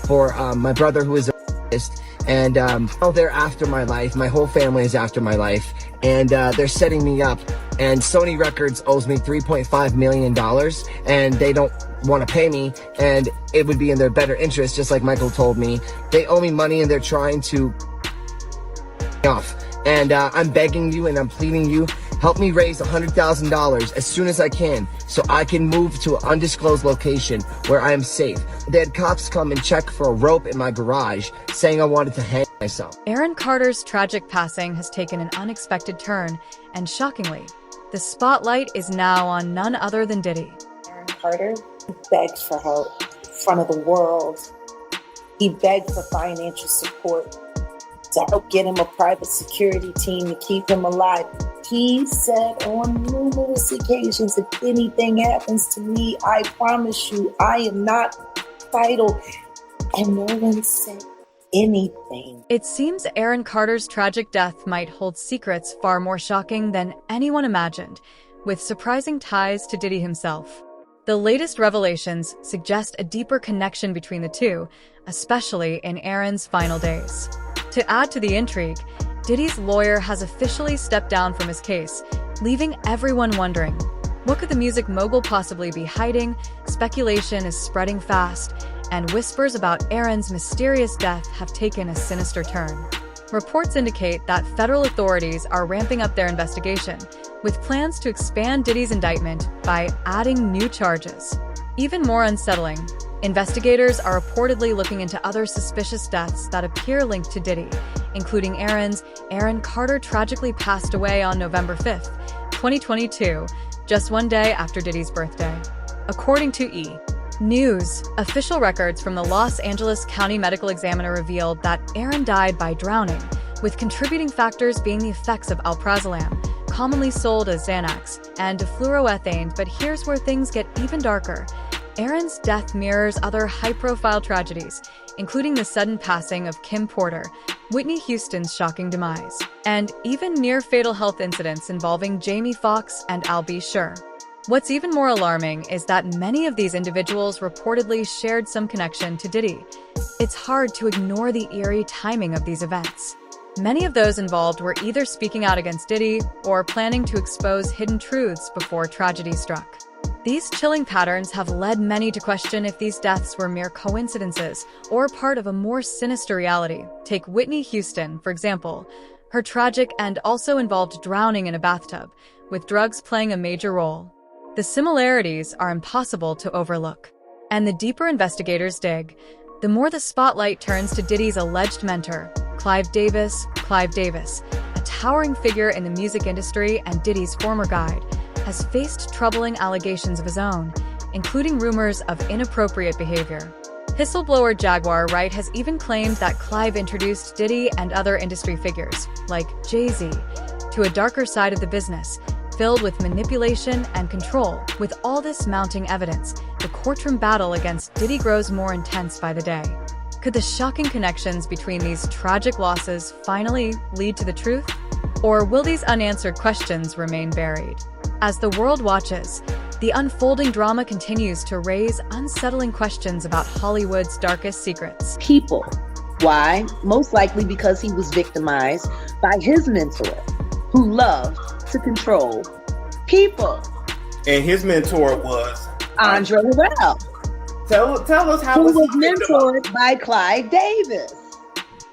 for my brother, who is a artist, and they're after my life. My whole family is after my life, and they're setting me up. And Sony Records owes me $3.5 million, and they don't want to pay me, and it would be in their better interest, just like Michael told me. They owe me money, and they're trying to off. And I'm begging you and I'm pleading you, help me raise $100,000 as soon as I can so I can move to an undisclosed location where I am safe. They had cops come and check for a rope in my garage, saying I wanted to hang myself. Aaron Carter's tragic passing has taken an unexpected turn, and shockingly, the spotlight is now on none other than Diddy. Aaron Carter begged for help in front of the world. He begged for financial support to help get him a private security team to keep him alive. He said on numerous occasions, if anything happens to me, I promise you, I am not vital. And no one said anything. It seems Aaron Carter's tragic death might hold secrets far more shocking than anyone imagined, with surprising ties to Diddy himself. The latest revelations suggest a deeper connection between the two, especially in Aaron's final days. To add to the intrigue, Diddy's lawyer has officially stepped down from his case, leaving everyone wondering, what could the music mogul possibly be hiding? Speculation is spreading fast, and whispers about Aaron's mysterious death have taken a sinister turn. Reports indicate that federal authorities are ramping up their investigation, with plans to expand Diddy's indictment by adding new charges. Even more unsettling, investigators are reportedly looking into other suspicious deaths that appear linked to Diddy, including Aaron Carter tragically passed away on November 5th, 2022, just one day after Diddy's birthday. According to E! News, official records from the Los Angeles County Medical Examiner revealed that Aaron died by drowning, with contributing factors being the effects of alprazolam, commonly sold as Xanax, and fluoroethane. But here's where things get even darker. Aaron's death mirrors other high-profile tragedies, including the sudden passing of Kim Porter, Whitney Houston's shocking demise, and even near-fatal health incidents involving Jamie Foxx and Al B. Sure. What's even more alarming is that many of these individuals reportedly shared some connection to Diddy. It's hard to ignore the eerie timing of these events. Many of those involved were either speaking out against Diddy or planning to expose hidden truths before tragedy struck. These chilling patterns have led many to question if these deaths were mere coincidences or part of a more sinister reality. Take Whitney Houston, for example. Her tragic end also involved drowning in a bathtub, with drugs playing a major role. The similarities are impossible to overlook. And the deeper investigators dig, the more the spotlight turns to Diddy's alleged mentor, Clive Davis. Clive Davis, a towering figure in the music industry and Diddy's former guide, has faced troubling allegations of his own, including rumors of inappropriate behavior. Whistleblower Jaguar Wright has even claimed that Clive introduced Diddy and other industry figures, like Jay-Z, to a darker side of the business, filled with manipulation and control. With all this mounting evidence, the courtroom battle against Diddy grows more intense by the day. Could the shocking connections between these tragic losses finally lead to the truth? Or will these unanswered questions remain buried? As the world watches, the unfolding drama continues to raise unsettling questions about Hollywood's darkest secrets. People. Why? Most likely because he was victimized by his mentor, who loved to control people. And his mentor was Andre Well, Tell us how who was he mentored by Clive Davis.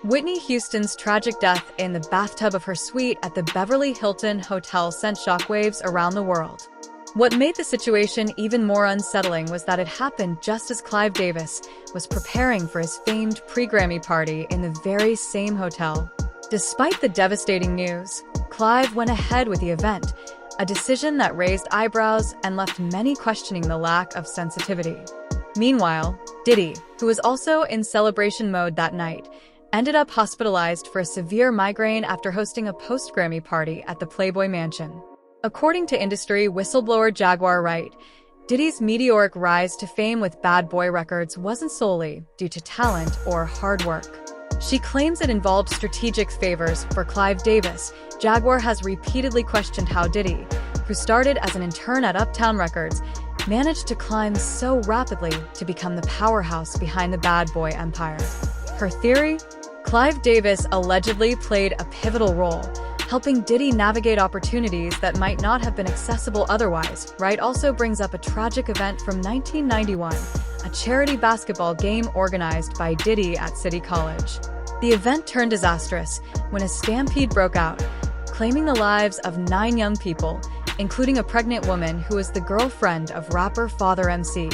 Whitney Houston's tragic death in the bathtub of her suite at the Beverly Hilton Hotel sent shockwaves around the world. What made the situation even more unsettling was that it happened just as Clive Davis was preparing for his famed pre-Grammy party in the very same hotel. Despite the devastating news, Clive went ahead with the event, a decision that raised eyebrows and left many questioning the lack of sensitivity. Meanwhile, Diddy, who was also in celebration mode that night, ended up hospitalized for a severe migraine after hosting a post-Grammy party at the Playboy Mansion. According to industry whistleblower Jaguar Wright, Diddy's meteoric rise to fame with Bad Boy Records wasn't solely due to talent or hard work. She claims it involved strategic favors for Clive Davis. Jaguar has repeatedly questioned how Diddy, who started as an intern at Uptown Records, managed to climb so rapidly to become the powerhouse behind the bad boy empire. Her theory? Clive Davis allegedly played a pivotal role, helping Diddy navigate opportunities that might not have been accessible otherwise. Wright also brings up a tragic event from 1991, a charity basketball game organized by Diddy at City College. The event turned disastrous when a stampede broke out, claiming the lives of 9 young people, including a pregnant woman who was the girlfriend of rapper Father MC,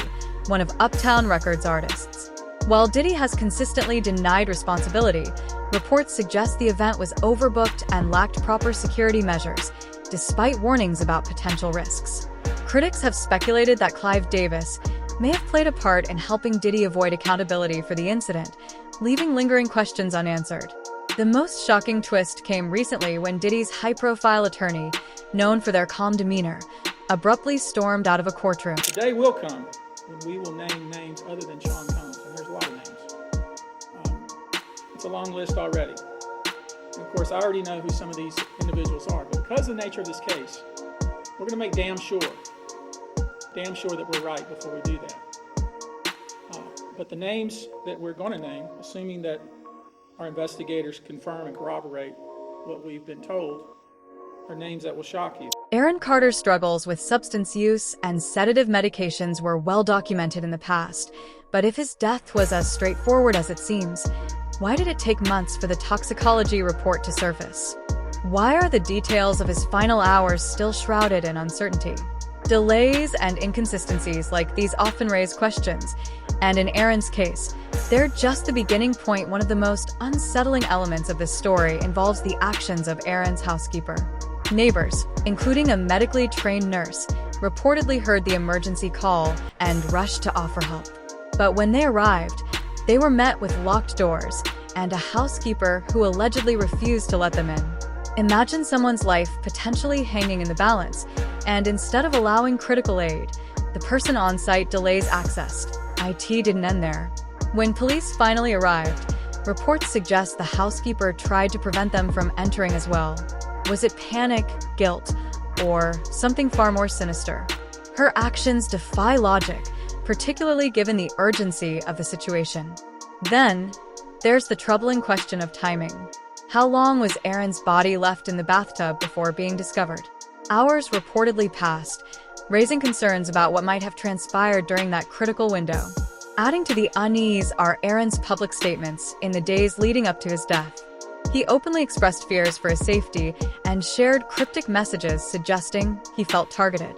one of Uptown Records artists. While Diddy has consistently denied responsibility, reports suggest the event was overbooked and lacked proper security measures, despite warnings about potential risks. Critics have speculated that Clive Davis may have played a part in helping Diddy avoid accountability for the incident, leaving lingering questions unanswered. The most shocking twist came recently when Diddy's high-profile attorney, known for their calm demeanor, abruptly stormed out of a courtroom. The day will come when we will name names other than Sean Combs, and there's a lot of names. It's a long list already. And of course, I already know who some of these individuals are, but because of the nature of this case, we're going to make damn sure that we're right before we do that. But the names that we're going to name, assuming that our investigators confirm and corroborate what we've been told, are names that will shock you. Aaron Carter's struggles with substance use and sedative medications were well documented in the past, but if his death was as straightforward as it seems, why did it take months for the toxicology report to surface? Why are the details of his final hours still shrouded in uncertainty? Delays and inconsistencies like these often raise questions, and in Aaron's case, they're just the beginning point. One of the most unsettling elements of this story involves the actions of Aaron's housekeeper. Neighbors, including a medically trained nurse, reportedly heard the emergency call and rushed to offer help. But when they arrived, they were met with locked doors and a housekeeper who allegedly refused to let them in. Imagine someone's life potentially hanging in the balance, and instead of allowing critical aid, the person on site delays access. IT didn't end there. When police finally arrived, reports suggest the housekeeper tried to prevent them from entering as well. Was it panic, guilt, or something far more sinister? Her actions defy logic, particularly given the urgency of the situation. Then, there's the troubling question of timing. How long was Aaron's body left in the bathtub before being discovered? Hours reportedly passed, raising concerns about what might have transpired during that critical window. Adding to the unease are Aaron's public statements in the days leading up to his death. He openly expressed fears for his safety and shared cryptic messages suggesting he felt targeted.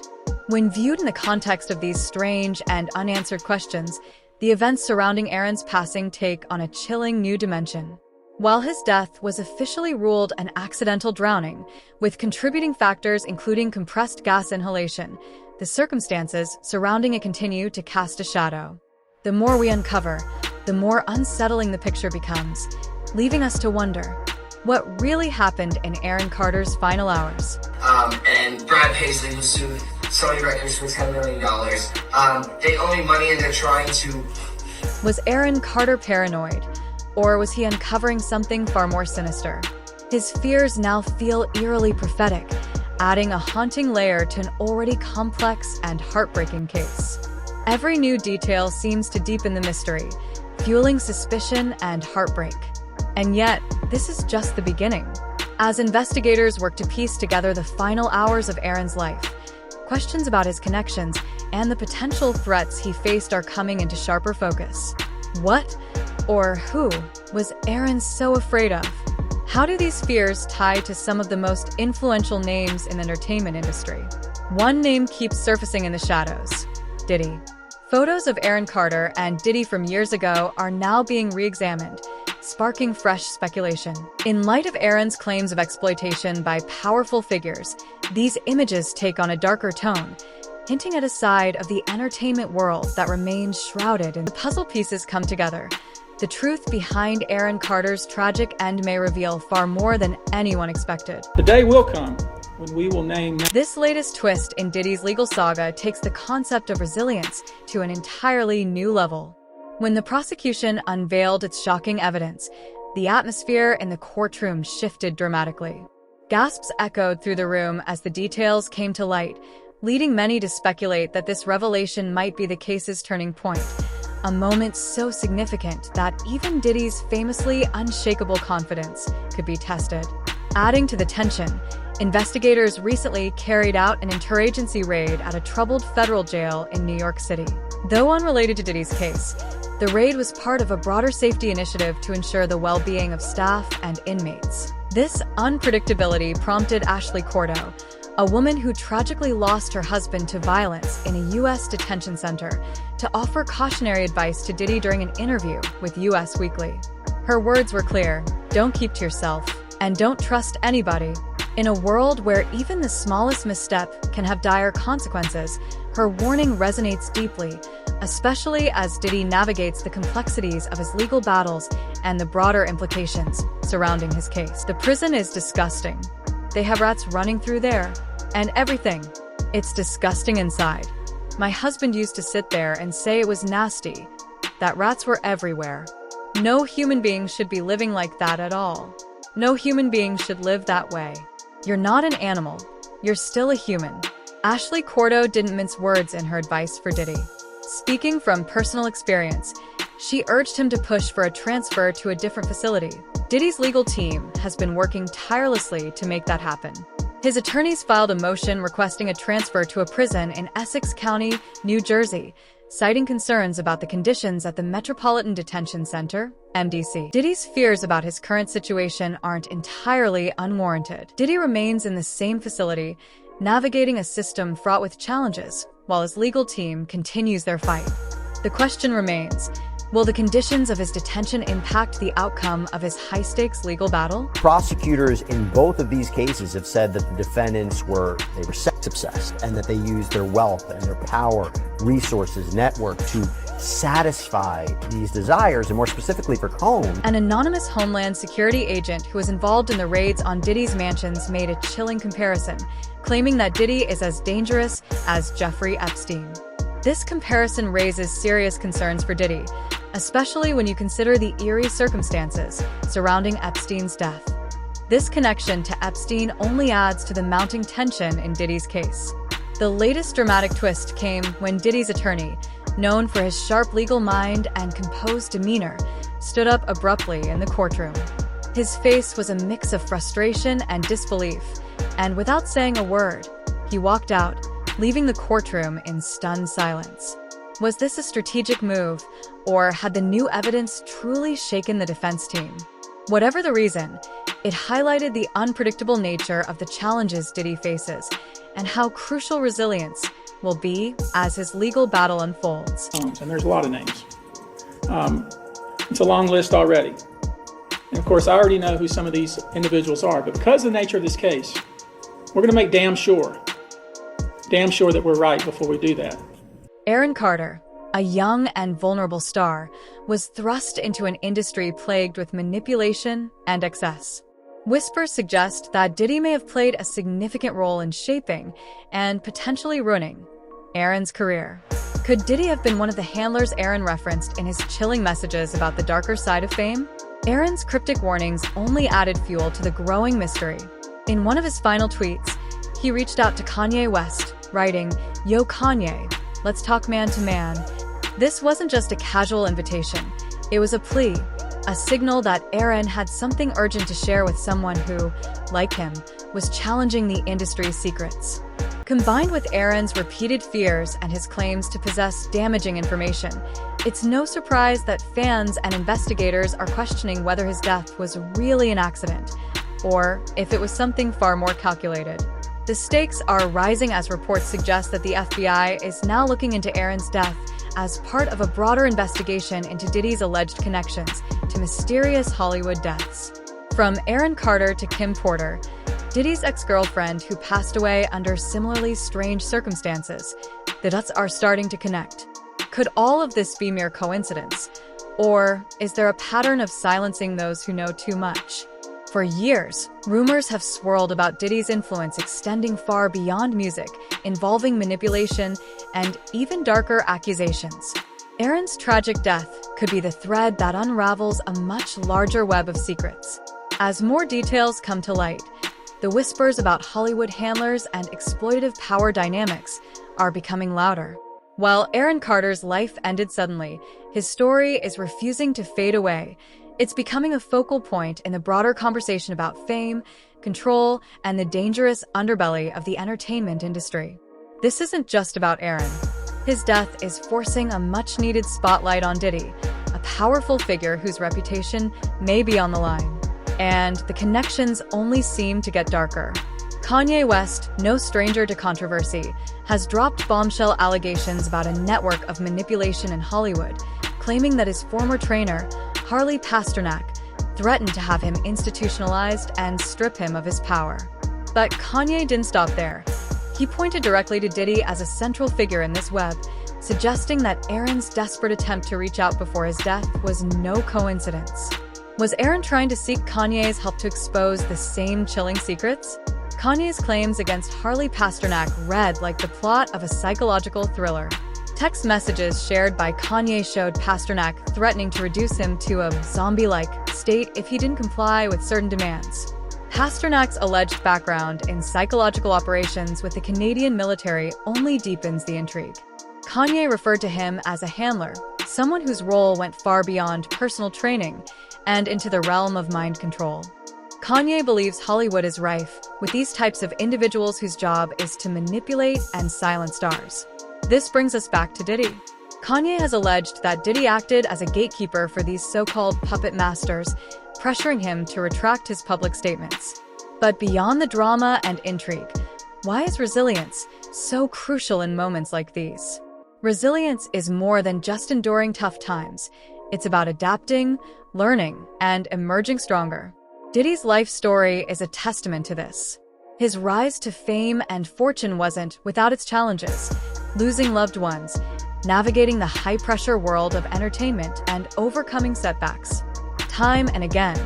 When viewed in the context of these strange and unanswered questions, the events surrounding Aaron's passing take on a chilling new dimension. While his death was officially ruled an accidental drowning, with contributing factors including compressed gas inhalation, the circumstances surrounding it continue to cast a shadow. The more we uncover, the more unsettling the picture becomes, leaving us to wonder what really happened in Aaron Carter's final hours. And Brad Paisley was sued Sony Records for $10 million. They owe me money and they're trying to... Was Aaron Carter paranoid? Or was he uncovering something far more sinister? His fears now feel eerily prophetic, adding a haunting layer to an already complex and heartbreaking case. Every new detail seems to deepen the mystery, fueling suspicion and heartbreak. And yet, this is just the beginning. As investigators work to piece together the final hours of Aaron's life, questions about his connections and the potential threats he faced are coming into sharper focus. What, or who, was Aaron so afraid of? How do these fears tie to some of the most influential names in the entertainment industry? One name keeps surfacing in the shadows: Diddy. Photos of Aaron Carter and Diddy from years ago are now being re-examined, sparking fresh speculation. In light of Aaron's claims of exploitation by powerful figures, these images take on a darker tone, hinting at a side of the entertainment world that remains shrouded in the puzzle pieces come together. The truth behind Aaron Carter's tragic end may reveal far more than anyone expected. The day will come when we will name... This latest twist in Diddy's legal saga takes the concept of resilience to an entirely new level. When the prosecution unveiled its shocking evidence, the atmosphere in the courtroom shifted dramatically. Gasps echoed through the room as the details came to light, leading many to speculate that this revelation might be the case's turning point, a moment so significant that even Diddy's famously unshakable confidence could be tested. Adding to the tension, investigators recently carried out an interagency raid at a troubled federal jail in New York City. Though unrelated to Diddy's case, the raid was part of a broader safety initiative to ensure the well-being of staff and inmates. This unpredictability prompted Ashley Cordo, a woman who tragically lost her husband to violence in a U.S. detention center, to offer cautionary advice to Diddy during an interview with US Weekly. Her words were clear: don't keep to yourself, and don't trust anybody. In a world where even the smallest misstep can have dire consequences, her warning resonates deeply, especially as Diddy navigates the complexities of his legal battles and the broader implications surrounding his case. The prison is disgusting. They have rats running through there, and everything. It's disgusting inside. My husband used to sit there and say it was nasty, that rats were everywhere. No human being should be living like that at all. No human being should live that way. You're not an animal. You're still a human. Ashley Cordo didn't mince words in her advice for Diddy. Speaking from personal experience, she urged him to push for a transfer to a different facility. Diddy's legal team has been working tirelessly to make that happen. His attorneys filed a motion requesting a transfer to a prison in Essex County, New Jersey, citing concerns about the conditions at the Metropolitan Detention Center, MDC. Diddy's fears about his current situation aren't entirely unwarranted. Diddy remains in the same facility, navigating a system fraught with challenges, while his legal team continues their fight. The question remains, will the conditions of his detention impact the outcome of his high-stakes legal battle? Prosecutors in both of these cases have said that the defendants were sex obsessed and that they used their wealth and their power, resources, network to satisfy these desires, and more specifically for Cohn. An anonymous Homeland Security agent who was involved in the raids on Diddy's mansions made a chilling comparison, claiming that Diddy is as dangerous as Jeffrey Epstein. This comparison raises serious concerns for Diddy, especially when you consider the eerie circumstances surrounding Epstein's death. This connection to Epstein only adds to the mounting tension in Diddy's case. The latest dramatic twist came when Diddy's attorney, known for his sharp legal mind and composed demeanor, stood up abruptly in the courtroom. His face was a mix of frustration and disbelief, and without saying a word, he walked out, leaving the courtroom in stunned silence. Was this a strategic move, or had the new evidence truly shaken the defense team? Whatever the reason, it highlighted the unpredictable nature of the challenges Diddy faces, and how crucial resilience will be as his legal battle unfolds. And there's a lot of names. It's a long list already. And of course, I already know who some of these individuals are, but because of the nature of this case, we're gonna make damn sure that we're right before we do that. Aaron Carter, a young and vulnerable star, was thrust into an industry plagued with manipulation and excess. Whispers suggest that Diddy may have played a significant role in shaping and potentially ruining Aaron's career. Could Diddy have been one of the handlers Aaron referenced in his chilling messages about the darker side of fame? Aaron's cryptic warnings only added fuel to the growing mystery. In one of his final tweets, he reached out to Kanye West, writing, "Yo Kanye, let's talk man to man." This wasn't just a casual invitation. It was a plea, a signal that Aaron had something urgent to share with someone who, like him, was challenging the industry's secrets. Combined with Aaron's repeated fears and his claims to possess damaging information, it's no surprise that fans and investigators are questioning whether his death was really an accident, or if it was something far more calculated. The stakes are rising as reports suggest that the FBI is now looking into Aaron's death as part of a broader investigation into Diddy's alleged connections to mysterious Hollywood deaths. From Aaron Carter to Kim Porter, Diddy's ex-girlfriend who passed away under similarly strange circumstances, the dots are starting to connect. Could all of this be mere coincidence? Or is there a pattern of silencing those who know too much? For years, rumors have swirled about Diddy's influence extending far beyond music, involving manipulation and even darker accusations. Aaron's tragic death could be the thread that unravels a much larger web of secrets. As more details come to light, the whispers about Hollywood handlers and exploitative power dynamics are becoming louder. While Aaron Carter's life ended suddenly, his story is refusing to fade away. It's becoming a focal point in the broader conversation about fame, control, and the dangerous underbelly of the entertainment industry. This isn't just about Aaron. His death is forcing a much-needed spotlight on Diddy, a powerful figure whose reputation may be on the line. And the connections only seem to get darker. Kanye West, no stranger to controversy, has dropped bombshell allegations about a network of manipulation in Hollywood, claiming that his former trainer, Harley Pasternak, threatened to have him institutionalized and strip him of his power. But Kanye didn't stop there. He pointed directly to Diddy as a central figure in this web, suggesting that Aaron's desperate attempt to reach out before his death was no coincidence. Was Aaron trying to seek Kanye's help to expose the same chilling secrets? Kanye's claims against Harley Pasternak read like the plot of a psychological thriller. Text messages shared by Kanye showed Pasternak threatening to reduce him to a zombie-like state if he didn't comply with certain demands. Pasternak's alleged background in psychological operations with the Canadian military only deepens the intrigue. Kanye referred to him as a handler, someone whose role went far beyond personal training and into the realm of mind control. Kanye believes Hollywood is rife with these types of individuals whose job is to manipulate and silence stars. This brings us back to Diddy. Kanye has alleged that Diddy acted as a gatekeeper for these so-called puppet masters, pressuring him to retract his public statements. But beyond the drama and intrigue, why is resilience so crucial in moments like these? Resilience is more than just enduring tough times. It's about adapting, learning, and emerging stronger. Diddy's life story is a testament to this. His rise to fame and fortune wasn't without its challenges. Losing loved ones, navigating the high-pressure world of entertainment, and overcoming setbacks. Time and again,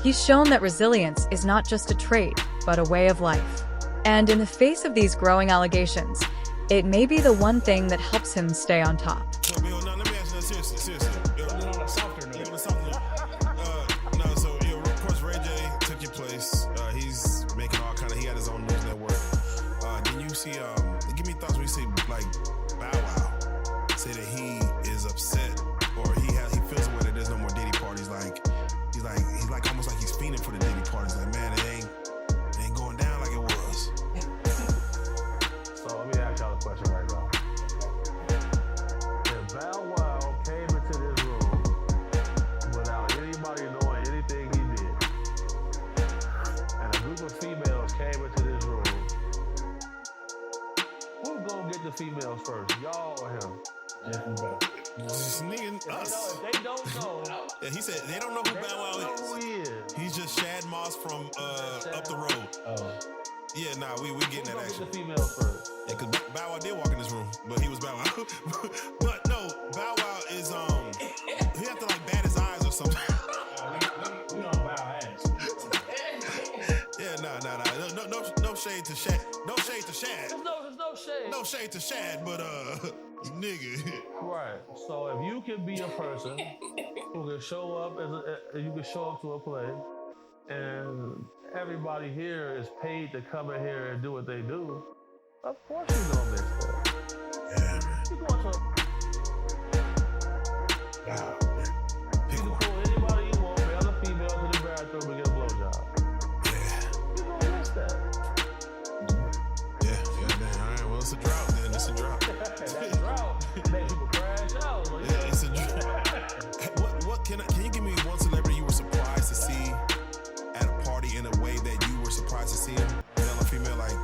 he's shown that resilience is not just a trait, but a way of life. And in the face of these growing allegations, it may be the one thing that helps him stay on top. Let me ask you seriously. On a softer note. Of course, Ray J took your place. He's making all kind of, he had his own news network. Then you see, give me thoughts when you see, like, Bow Wow say that he is upset, or he feels the way that there's no more Diddy parties. He's like almost like he's fiending for the Diddy parties. Like, man, it ain't going down like it was. So let me ask y'all a question right now. If Bow Wow came into this room without anybody knowing anything he did, and a group of females came into this room, who's gonna get the females first, y'all or him? This nigga, us. They don't know. Yeah, he said they don't know who Bow Wow is. Who he is. He's just Shad Moss from up the road. Oh. Yeah, nah, we getting that action. Get the females first. Yeah, cause Bow Wow did walk in this room, but he was Bow Wow. But no, Bow Wow is he have to like bat his eyes or something. We don't bow ass. Yeah, nah. No shade to Shad. No shade to Shad. There's no shade. No shade to Shad, but nigga. Right. So if you can be a person who can show up you can show up to a play, and everybody here is paid to come in here and do what they do, of course you gonna miss that. Yeah, man. You going to Wow. you can pull anybody you want, male or female, to the bathroom and get a blowjob. Yeah. You gonna miss that. Yeah, man. All right, well, it's a drought, then. It's a drought. That drought make people crash out. Like, Yeah, it's a drought. What can you give me one celebrity you were surprised to see at a party in a way that you were surprised to see him, male or female? Like,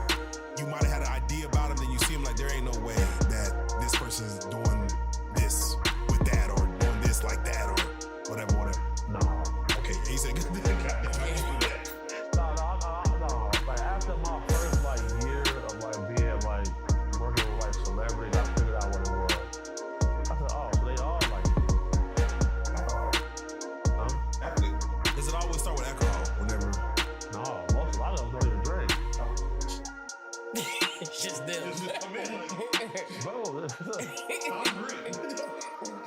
you might have had an idea about him, then you see him like, there ain't no way that this person's doing this with that, or doing this like that, or whatever. no. Okay, he said, good. No. Like after my first year of being working with celebrities, I figured out what it was. I said, oh, so they all like it. Does it always start with alcohol? Whenever? No, a lot of them don't even drink. It's just them. Bro,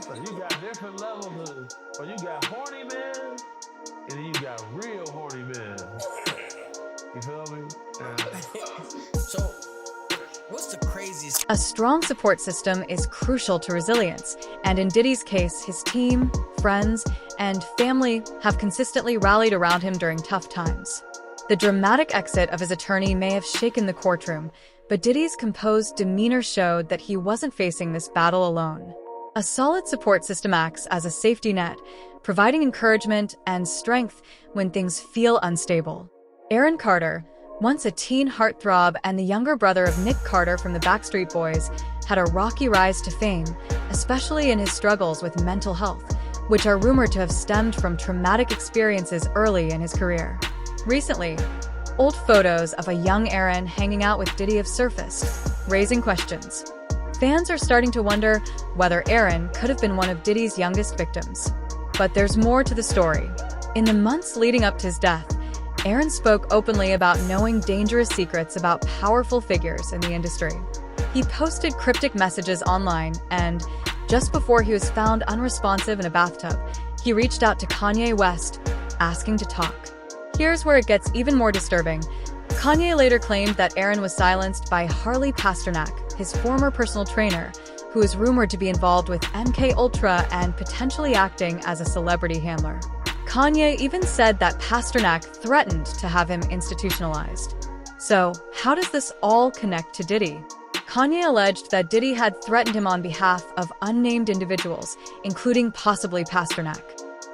so you got different levels you got horny men, and then you got real horny men. You feel me? So, what's the craziest? A strong support system is crucial to resilience, and in Diddy's case, his team, friends, and family have consistently rallied around him during tough times. The dramatic exit of his attorney may have shaken the courtroom, but Diddy's composed demeanor showed that he wasn't facing this battle alone. A solid support system acts as a safety net, providing encouragement and strength when things feel unstable. Aaron Carter, once a teen heartthrob and the younger brother of Nick Carter from the Backstreet Boys, had a rocky rise to fame, especially in his struggles with mental health, which are rumored to have stemmed from traumatic experiences early in his career. Recently, old photos of a young Aaron hanging out with Diddy have surfaced, raising questions. Fans are starting to wonder whether Aaron could have been one of Diddy's youngest victims. But there's more to the story. In the months leading up to his death, Aaron spoke openly about knowing dangerous secrets about powerful figures in the industry. He posted cryptic messages online, and just before he was found unresponsive in a bathtub, he reached out to Kanye West, asking to talk. Here's where it gets even more disturbing. Kanye later claimed that Aaron was silenced by Harley Pasternak, his former personal trainer, who is rumored to be involved with MKUltra and potentially acting as a celebrity handler. Kanye even said that Pasternak threatened to have him institutionalized. So, how does this all connect to Diddy? Kanye alleged that Diddy had threatened him on behalf of unnamed individuals, including possibly Pasternak.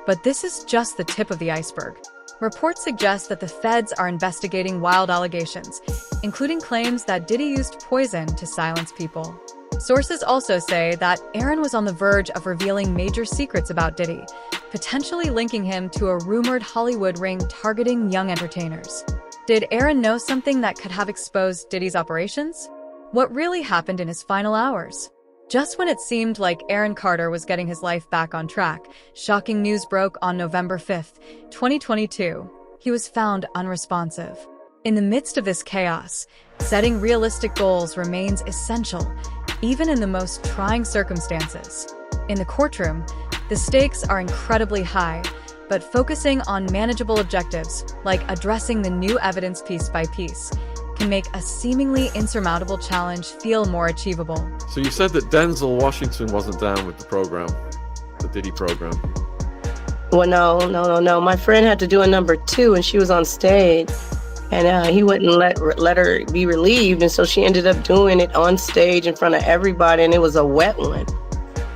But this is just the tip of the iceberg. Reports suggest that the feds are investigating wild allegations, including claims that Diddy used poison to silence people. Sources also say that Aaron was on the verge of revealing major secrets about Diddy, potentially linking him to a rumored Hollywood ring targeting young entertainers. Did Aaron know something that could have exposed Diddy's operations? What really happened in his final hours? Just when it seemed like Aaron Carter was getting his life back on track, shocking news broke on November 5th, 2022. He was found unresponsive. In the midst of this chaos, setting realistic goals remains essential, even in the most trying circumstances. In the courtroom, the stakes are incredibly high, but focusing on manageable objectives, like addressing the new evidence piece by piece, can make a seemingly insurmountable challenge feel more achievable. So you said that Denzel Washington wasn't down with the program, the Diddy program. Well, no. My friend had to do a number 2 and she was on stage and he wouldn't let her be relieved. And so she ended up doing it on stage in front of everybody, and it was a wet one.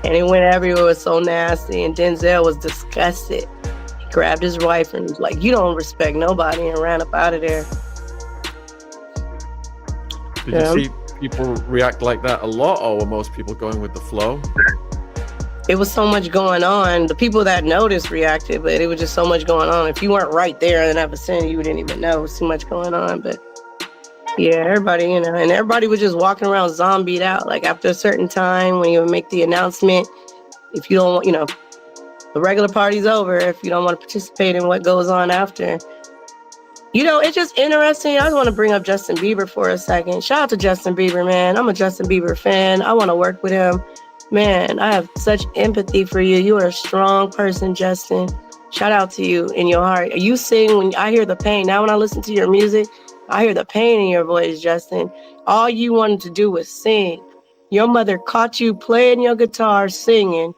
And it went everywhere. It was so nasty. And Denzel was disgusted. He grabbed his wife and was like, "You don't respect nobody," and ran up out of there. Did you see people react like that a lot, or were most people going with the flow? It was so much going on. The people that noticed reacted, but it was just so much going on. If you weren't right there in that vicinity, you didn't even know. It was too much going on. But yeah, everybody, and everybody was just walking around zombied out. Like after a certain time, when you would make the announcement, if you don't, the regular party's over, if you don't want to participate in what goes on after. It's just interesting. I just want to bring up Justin Bieber for a second. Shout out to Justin Bieber, man. I'm a Justin Bieber fan. I want to work with him. Man, I have such empathy for you. You are a strong person, Justin. Shout out to you in your heart. You sing when I hear the pain. Now when I listen to your music, I hear the pain in your voice, Justin. All you wanted to do was sing. Your mother caught you playing your guitar, singing,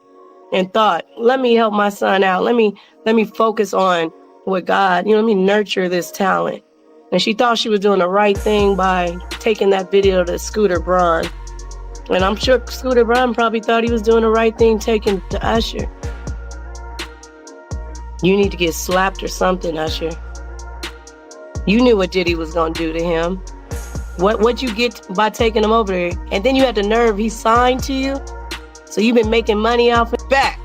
and thought, let me help my son out. Let me focus on with God, let me nurture this talent. And she thought she was doing the right thing by taking that video to Scooter Braun. And I'm sure Scooter Braun probably thought he was doing the right thing taking to Usher. You need to get slapped or something, Usher. You knew what Diddy was going to do to him. What'd you get by taking him over there? And then you had the nerve, he signed to you. So you've been making money off his back.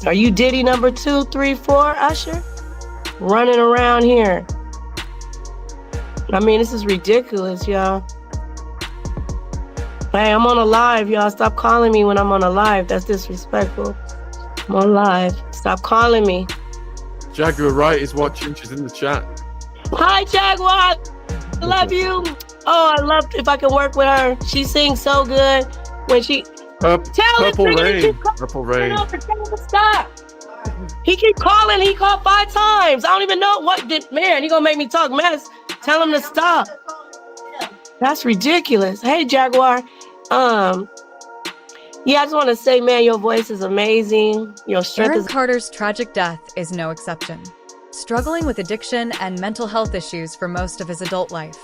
Are you Diddy number 2, 3, 4, Usher? Running around here. This is ridiculous, y'all. Hey, I'm on a live, y'all. Stop calling me when I'm on a live. That's disrespectful. I'm on live. Stop calling me. Jaguar Wright is watching. She's in the chat. Hi, Jaguar. I love you. Oh, I love if I can work with her. She sings so good. When she... Purple Rain. Purple Rain. Stop. He keep calling. He called 5 times. I don't even know what did. Man, he gonna make me talk mess. Tell him to stop. That's ridiculous. Hey, Jaguar. Yeah, I just want to say, man, your voice is amazing. Your strength Aaron is. Carter's tragic death is no exception. Struggling with addiction and mental health issues for most of his adult life,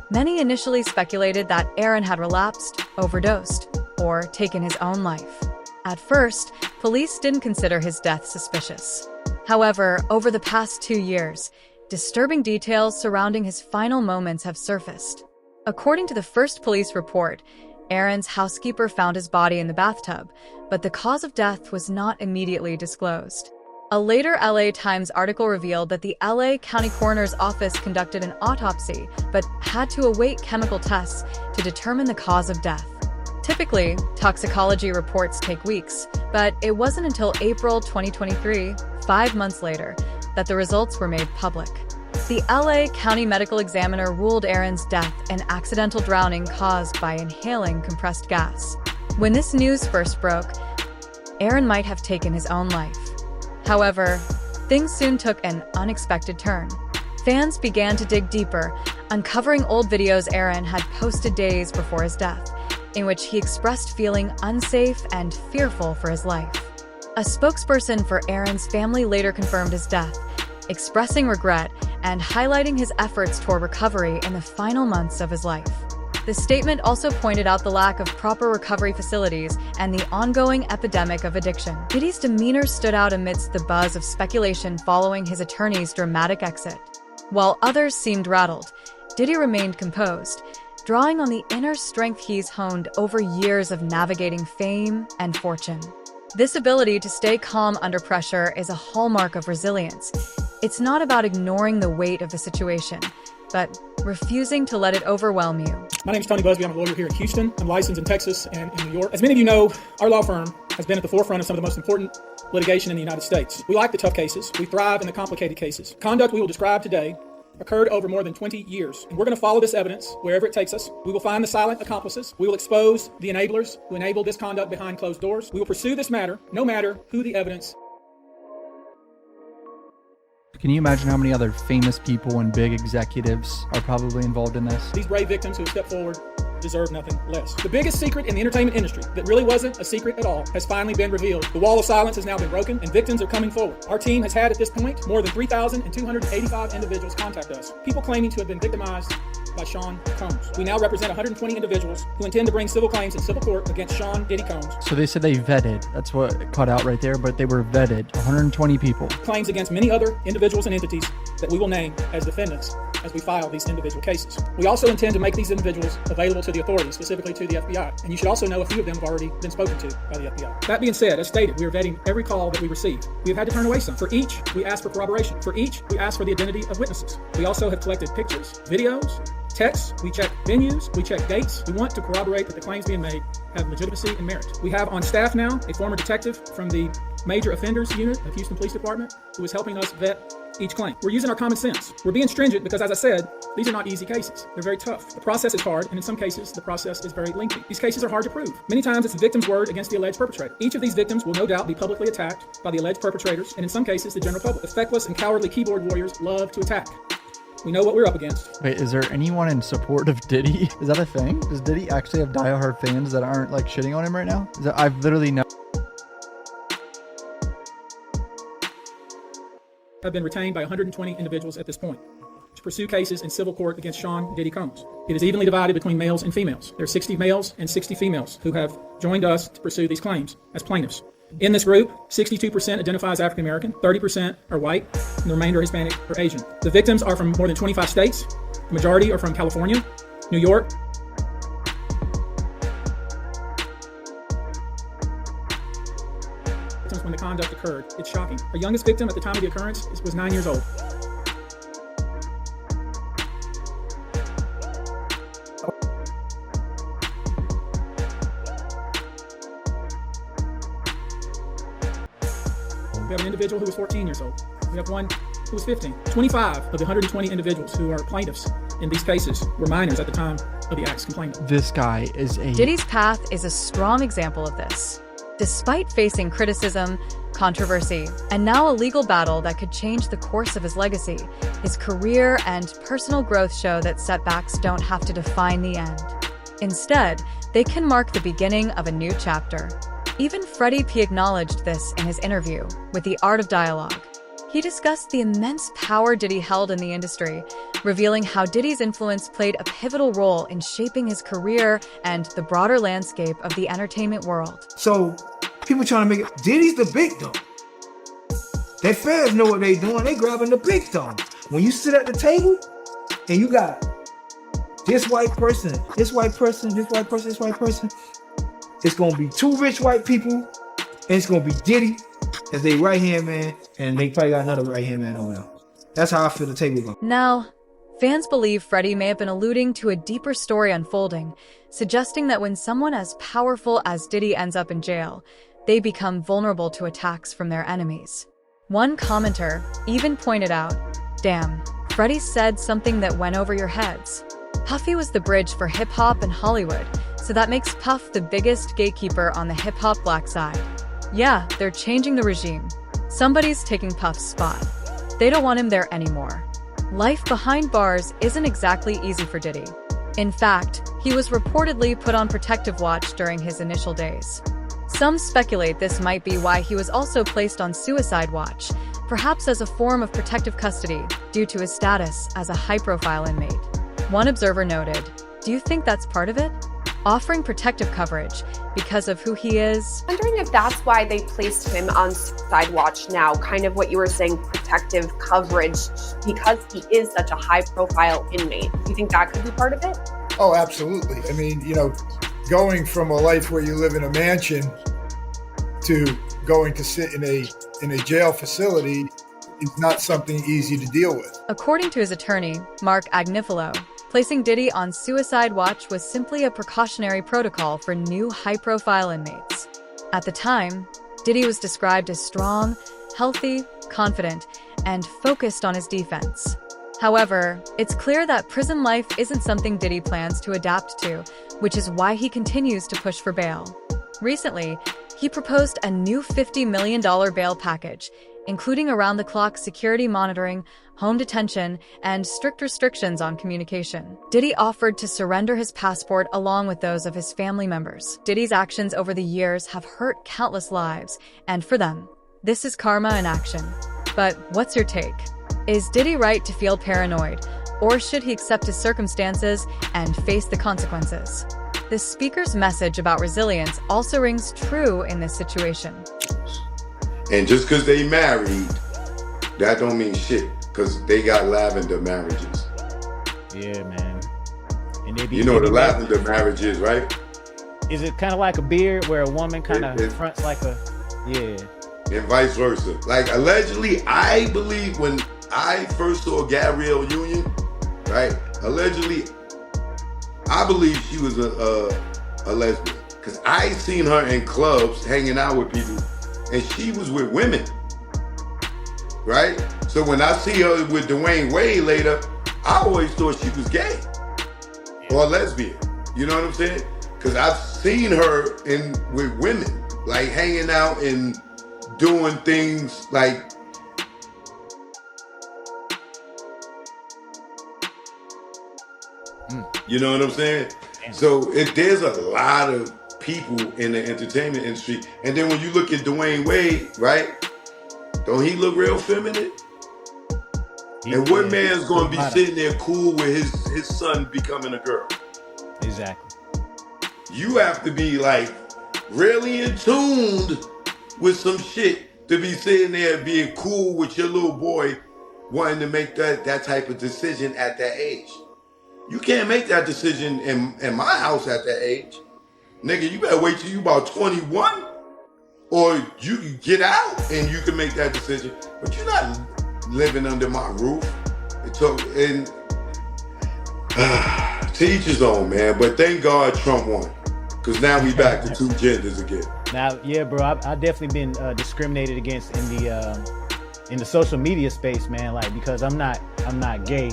many initially speculated that Aaron had relapsed, overdosed, or taken his own life. At first, police didn't consider his death suspicious. However, over the past 2 years, disturbing details surrounding his final moments have surfaced. According to the first police report, Aaron's housekeeper found his body in the bathtub, but the cause of death was not immediately disclosed. A later LA Times article revealed that the LA County Coroner's Office conducted an autopsy, but had to await chemical tests to determine the cause of death. Typically, toxicology reports take weeks, but it wasn't until April 2023, 5 months later, that the results were made public. The LA County Medical Examiner ruled Aaron's death an accidental drowning caused by inhaling compressed gas. When this news first broke, Aaron might have taken his own life. However, things soon took an unexpected turn. Fans began to dig deeper, uncovering old videos Aaron had posted days before his death, in which he expressed feeling unsafe and fearful for his life. A spokesperson for Aaron's family later confirmed his death, expressing regret and highlighting his efforts toward recovery in the final months of his life. The statement also pointed out the lack of proper recovery facilities and the ongoing epidemic of addiction. Diddy's demeanor stood out amidst the buzz of speculation following his attorney's dramatic exit. While others seemed rattled, Diddy remained composed, drawing on the inner strength he's honed over years of navigating fame and fortune. This ability to stay calm under pressure is a hallmark of resilience. It's not about ignoring the weight of the situation, but refusing to let it overwhelm you. My name is Tony Busby. I'm a lawyer here in Houston. I'm licensed in Texas and in New York. As many of you know, our law firm has been at the forefront of some of the most important litigation in the United States. We like the tough cases. We thrive in the complicated cases. Conduct we will describe today occurred over more than 20 years. And we're going to follow this evidence wherever it takes us. We will find the silent accomplices. We will expose the enablers who enabled this conduct behind closed doors. We will pursue this matter, no matter who the evidence. Can you imagine how many other famous people and big executives are probably involved in this? These brave victims who have stepped forward deserve nothing less. The biggest secret in the entertainment industry that really wasn't a secret at all has finally been revealed. The wall of silence has now been broken and victims are coming forward. Our team has had at this point more than 3,285 individuals contact us, people claiming to have been victimized by Sean Combs. We now represent 120 individuals who intend to bring civil claims in civil court against Sean Diddy Combs. So they said they vetted. That's what cut out right there, but they were vetted. 120 people. Claims against many other individuals and entities that we will name as defendants as we file these individual cases. We also intend to make these individuals available to the authorities, specifically to the FBI. And you should also know a few of them have already been spoken to by the FBI. That being said, as stated, we are vetting every call that we receive. We have had to turn away some. For each, we ask for corroboration. For each, we ask for the identity of witnesses. We also have collected pictures, videos, texts. We check venues. We check dates. We want to corroborate that the claims being made have legitimacy and merit. We have on staff now a former detective from the Major Offenders Unit of Houston Police Department who is helping us vet each claim. We're using our common sense. We're being stringent because, as I said, these are not easy cases. They're very tough. The process is hard, and in some cases, the process is very lengthy. These cases are hard to prove. Many times, it's the victim's word against the alleged perpetrator. Each of these victims will no doubt be publicly attacked by the alleged perpetrators, and in some cases, the general public. The feckless and cowardly keyboard warriors love to attack. We know what we're up against. Wait, is there anyone in support of Diddy? Is that a thing? Does Diddy actually have diehard fans that aren't like shitting on him right now? I've literally no. Have been retained by 120 individuals at this point to pursue cases in civil court against Sean Diddy Combs. It is evenly divided between males and females. There are 60 males and 60 females who have joined us to pursue these claims as plaintiffs. In this group, 62% identify as African American, 30% are white, and the remainder are Hispanic or Asian. The victims are from more than 25 states. The majority are from California, New York, when the conduct occurred. It's shocking. Our youngest victim at the time of the occurrence was 9 years old. We have an individual who was 14 years old. We have one who was 15. 25 of the 120 individuals who are plaintiffs in these cases were minors at the time of the acts complained of. This guy is a... Diddy's path is a strong example of this. Despite facing criticism, controversy, and now a legal battle that could change the course of his legacy. His career and personal growth show that setbacks don't have to define the end. Instead, they can mark the beginning of a new chapter. Even Freddie P. acknowledged this in his interview with The Art of Dialogue. He discussed the immense power Diddy held in the industry, revealing how Diddy's influence played a pivotal role in shaping his career and the broader landscape of the entertainment world. So, people trying to make it, Diddy's the big dog. Their fans know what they doing, they grabbing the big dog. When you sit at the table, and you got this white person, this white person, this white person, this white person, it's gonna be two rich white people, and it's gonna be Diddy as they right-hand man, and they probably got another right-hand man over there. That's how I feel the table goes. Now, fans believe Freddie may have been alluding to a deeper story unfolding, suggesting that when someone as powerful as Diddy ends up in jail, they become vulnerable to attacks from their enemies. One commenter even pointed out, "Damn, Freddie said something that went over your heads." Puffy was the bridge for hip-hop and Hollywood, so that makes Puff the biggest gatekeeper on the hip-hop black side. Yeah, they're changing the regime. Somebody's taking Puff's spot. They don't want him there anymore. Life behind bars isn't exactly easy for Diddy. In fact, he was reportedly put on protective watch during his initial days. Some speculate this might be why he was also placed on suicide watch, perhaps as a form of protective custody due to his status as a high-profile inmate. One observer noted, "Do you think that's part of it? Offering protective coverage because of who he is?" Wondering if that's why they placed him on suicide watch now, kind of what you were saying, protective coverage, because he is such a high-profile inmate. Do you think that could be part of it? Oh, absolutely. I mean, going from a life where you live in a mansion to going to sit in a jail facility is not something easy to deal with. According to his attorney, Mark Agnifilo, placing Diddy on suicide watch was simply a precautionary protocol for new high-profile inmates. At the time, Diddy was described as strong, healthy, confident, and focused on his defense. However, it's clear that prison life isn't something Diddy plans to adapt to, which is why he continues to push for bail. Recently, he proposed a new $50 million bail package, including around-the-clock security monitoring, home detention, and strict restrictions on communication. Diddy offered to surrender his passport along with those of his family members. Diddy's actions over the years have hurt countless lives, and for them, this is karma in action. But what's your take? Is Diddy right to feel paranoid, or should he accept his circumstances and face the consequences? The speaker's message about resilience also rings true in this situation. And just because they married, that don't mean shit, because they got lavender marriages. Yeah, man. And they be, you know what a lavender marriage is, right? Is it kind of like a beard where a woman kind of fronts like a, yeah. And vice versa. Like, allegedly, I believe when I first saw Gabrielle Union, right? Allegedly, I believe she was a lesbian, because I seen her in clubs hanging out with people, and she was with women, right? So when I see her with Dwayne Wade later, I always thought she was gay or lesbian. You know what I'm saying? Because I've seen her with women, like hanging out and doing things like. You know what I'm saying? Damn. So there's a lot of people in the entertainment industry. And then when you look at Dwayne Wade, right? Don't he look real feminine? And what man's going to be sitting there cool with his son becoming a girl? Exactly. You have to be like really in tune with some shit to be sitting there being cool with your little boy wanting to make that type of decision at that age. You can't make that decision in my house at that age. Nigga, you better wait till you about 21 or you can get out and you can make that decision. But you're not living under my roof. And to each his own, man. But thank God Trump won. Because now we back to two genders again. Now, yeah, bro, I definitely been discriminated against in the social media space, man. Like, because I'm not gay.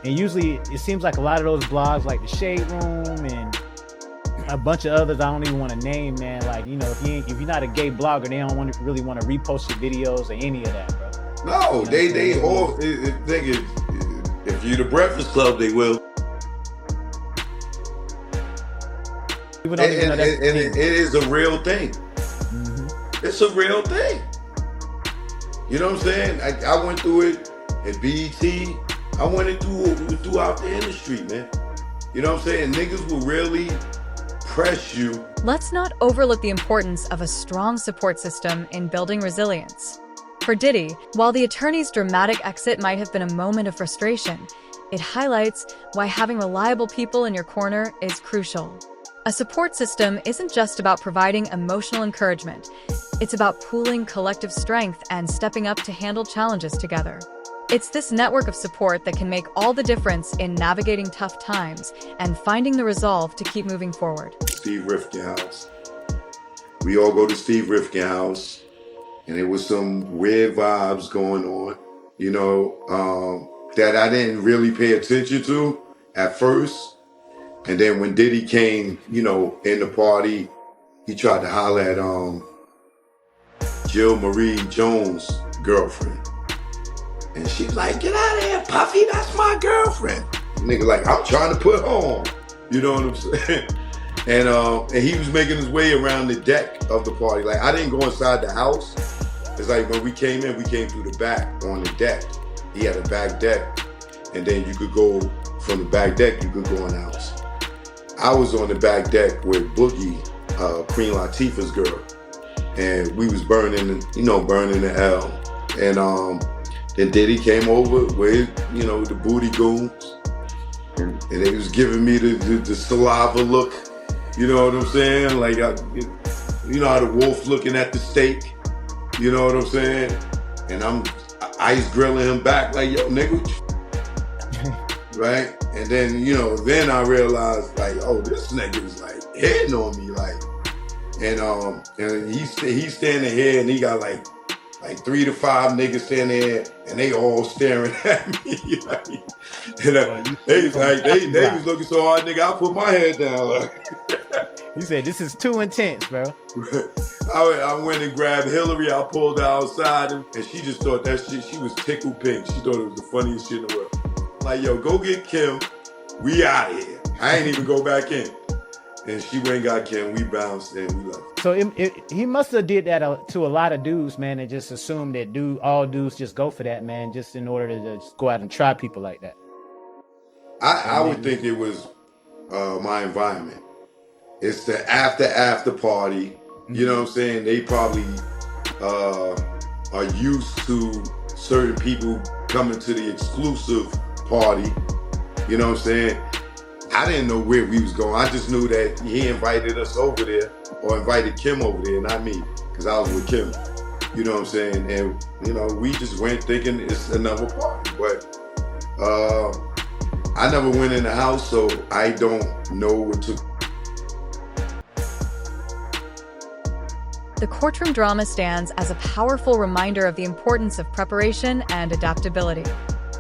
And usually it seems like a lot of those blogs, like the Shade Room and a bunch of others I don't even want to name, man. Like, you know, if you're not a gay blogger, they don't really want to repost your videos or any of that, bro. No, they all. If you're the Breakfast Club, they will. People don't even know that's And it is a real thing. It's a real thing. You know what I'm saying? I went through it at BET. I went it throughout the industry, man. You know what I'm saying? Niggas will really press you. Let's not overlook the importance of a strong support system in building resilience. For Diddy, while the attorney's dramatic exit might have been a moment of frustration, it highlights why having reliable people in your corner is crucial. A support system isn't just about providing emotional encouragement. It's about pooling collective strength and stepping up to handle challenges together. It's this network of support that can make all the difference in navigating tough times and finding the resolve to keep moving forward. Steve Rifkin house. We all go to Steve Rifkin house, and there was some weird vibes going on, you know, that I didn't really pay attention to at first. And then when Diddy came, you know, in the party, he tried to holler at Jill Marie Jones' girlfriend. And she's like, get out of here, Puffy, that's my girlfriend. Nigga like, I'm trying to put her on. You know what I'm saying? And he was making his way around the deck of the party. Like, I didn't go inside the house. It's like when we came in, we came through the back on the deck. He had a back deck. And then you could go from the back deck, you could go in the house. I was on the back deck with Boogie, Queen Latifah's girl. And we was burning the L. And then Diddy came over with, you know, the booty goons. And they was giving me the saliva look. You know what I'm saying? Like, you know how the wolf looking at the steak? You know what I'm saying? And I'm ice grilling him back like, yo, nigga. Right? And then, you know, then I realized, like, oh, this nigga is like hitting on me, like, and he's standing here and he got like 3 to 5 niggas standing there and they all staring at me. Like, they was looking so hard, nigga, I put my head down. Like, you said this is too intense, bro. I went and grabbed Hillary. I pulled her outside and she just thought that shit, she was tickled pink. She thought it was the funniest shit in the world. Like, yo, go get Kim. We out of here. I ain't even go back in. And she went and got Kim. We bounced and we left. So he must have did that to a lot of dudes, man, and just assumed that all dudes just go for that, man, just in order to just go out and try people like that. I would think it was my environment. It's the after party. You know what I'm saying? They probably are used to certain people coming to the exclusive party. You know what I'm saying? I didn't know where we was going. I just knew that he invited us over there, or invited Kim over there, not me, because I was with Kim. You know what I'm saying? And, you know, we just went thinking it's another party. But I never went in the house, so I don't know what to. The courtroom drama stands as a powerful reminder of the importance of preparation and adaptability.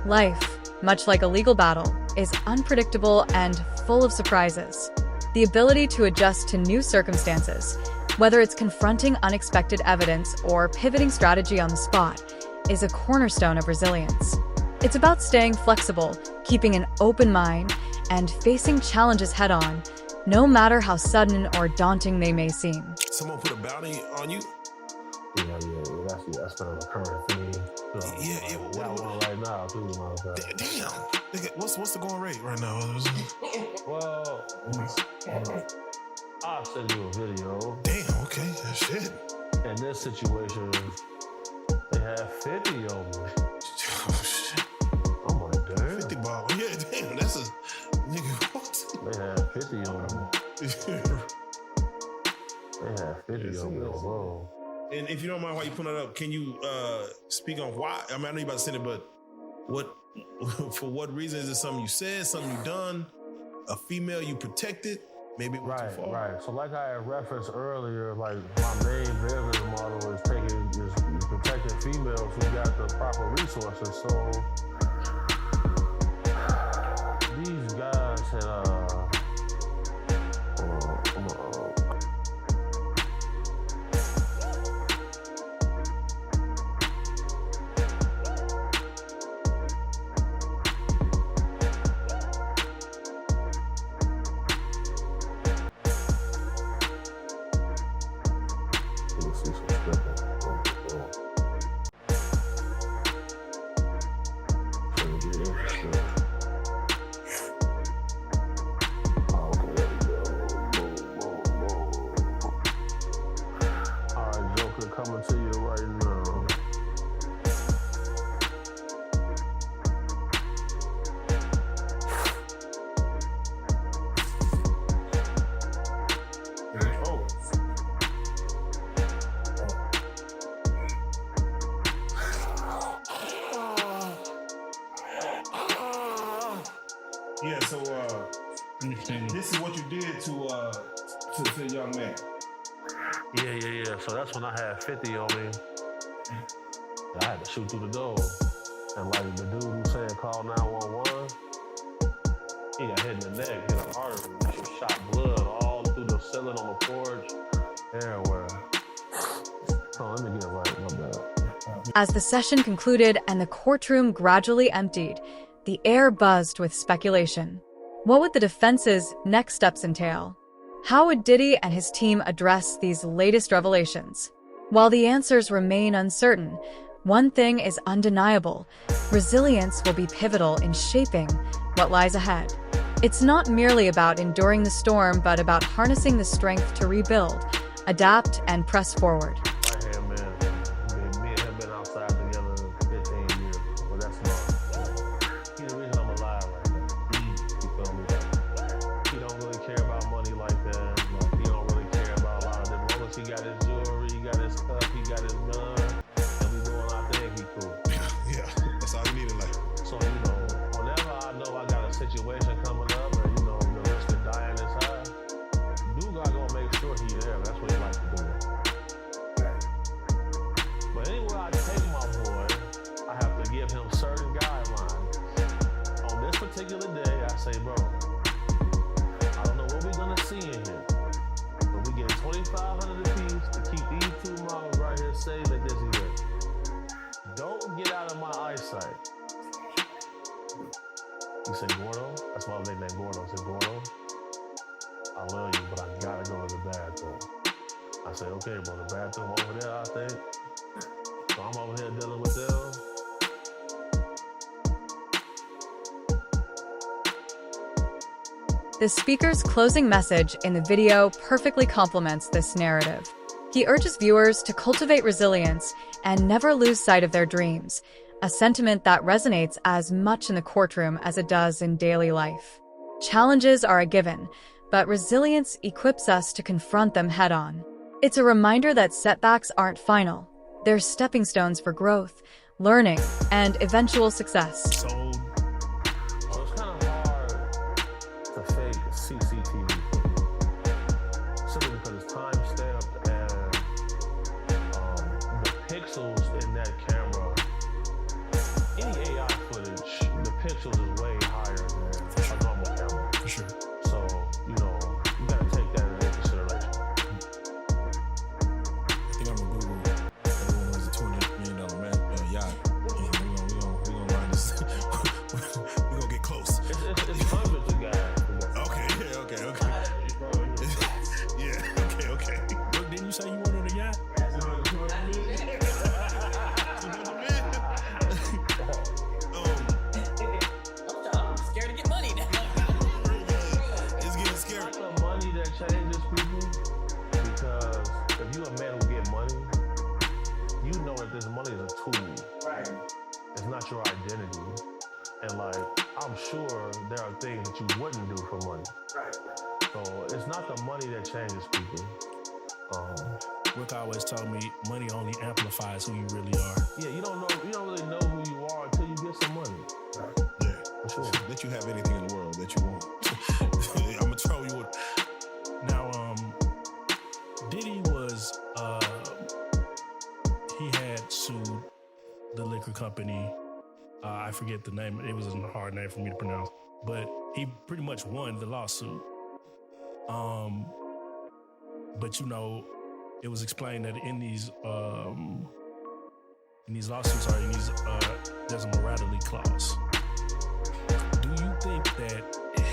Life, much like a legal battle, is unpredictable and full of surprises. The ability to adjust to new circumstances, whether it's confronting unexpected evidence or pivoting strategy on the spot, is a cornerstone of resilience. It's about staying flexible, keeping an open mind, and facing challenges head-on, no matter how sudden or daunting they may seem. Someone put a bounty on you? Yeah, that's been a recurring thing. So, Yeah, got one right now too, motherfucker. Damn. Nigga, what's the going rate right now? Well, I'll send you a video. Damn, okay, shit. In this situation, they have 50 on me. Oh, shit. I'm like, damn. 50 ball. Yeah, damn, that's a nigga. What? They have 50 on me. They have 50 on me, bro. And if you don't mind, while you put that up, can you speak on why? I mean, I know you about to send it, but for what reason? Is it something you said, something you done, a female you protected? Maybe it went too far. Right. So like I had referenced earlier, like my main business model is protecting females who got the proper resources. So these guys had Yeah, so this is what you did to the young man. Yeah. So that's when I had 50 on me. I had to shoot through the door. And like the dude who said call 911, he got hit in the neck, hit an artery, shot blood all through the ceiling on the porch, everywhere. Oh, let me get it right, my bad. As the session concluded and the courtroom gradually emptied, the air buzzed with speculation. What would the defense's next steps entail? How would Diddy and his team address these latest revelations? While the answers remain uncertain, one thing is undeniable: resilience will be pivotal in shaping what lies ahead. It's not merely about enduring the storm, but about harnessing the strength to rebuild, adapt, and press forward. Right here, man. Me and him been outside together 15 years, but that's not. He's the reason I'm alive right now. You feel me? He don't really care about money like that. He don't really care about a lot of them. As long as he got his jewelry, he got his cup, he got his gun, and we doing our thing, he cool. Yeah, that's all you need in life. So, whenever I know I got a situation coming up, and the risk of dying is high, dude gonna make sure he there. That's what he like to do. But anywhere I take my boy, I have to give him certain guidelines. On this particular day, I say, bro, I don't know what we're gonna see in here, but we get $2,500 apiece to keep these two models right here safe at this event. Don't get out of my eyesight. You say, Gordo? That's my nickname, Gordo. I said, Gordo, I love you, but I gotta go to the bathroom. I said, okay, bro, the bathroom over there, I think. So I'm over here dealing with them. The speaker's closing message in the video perfectly complements this narrative. He urges viewers to cultivate resilience and never lose sight of their dreams, a sentiment that resonates as much in the courtroom as it does in daily life. Challenges are a given, but resilience equips us to confront them head-on. It's a reminder that setbacks aren't final. They're stepping stones for growth, learning, and eventual success. Well, it's kind of hard to fake CCTV footage, simply because it's time-stamped and the pixels in that camera, any AI footage, the pixels is way higher than a normal camera. For sure. So, you gotta take that into consideration. I think I'm gonna Google everyone who has a $20 million yacht. And we're gonna run this. We're gonna get close. It's hundreds of guys. Okay. Yeah, okay. Look, didn't you say you wanted a yacht? I'm scared to get money now. It's getting scary. It's not the money that changes people, because if you a man who get money, you know that this money is a tool. Right. It's not your identity. And I'm sure there are things that you wouldn't do for money. Right. So it's not the money that changes people. Rick always told me money only amplifies who you really are. Yeah, you don't really know who you are until you get some money. Right. Yeah, for sure. Let you have anything in the world that you want. I'm gonna tell you what. Now, Diddy was he had sued the liquor company. I forget the name. It was a hard name for me to pronounce, but he pretty much won the lawsuit. But it was explained that in these lawsuits there's a morality clause. Do you think that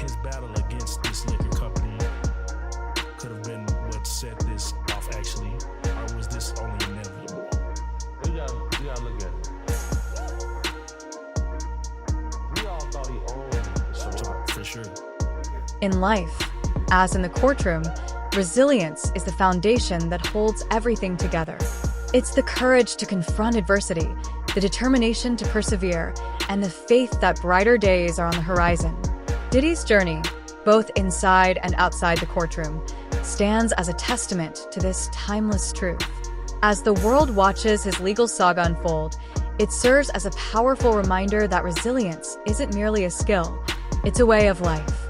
his battle against this liquor company could have been what set this off actually, or was this only inevitable? You gotta look at it. We all thought he owned the salon. For sure. In life, as in the courtroom, resilience is the foundation that holds everything together. It's the courage to confront adversity, the determination to persevere, and the faith that brighter days are on the horizon. Diddy's journey, both inside and outside the courtroom, stands as a testament to this timeless truth. As the world watches his legal saga unfold, it serves as a powerful reminder that resilience isn't merely a skill, It's a way of life.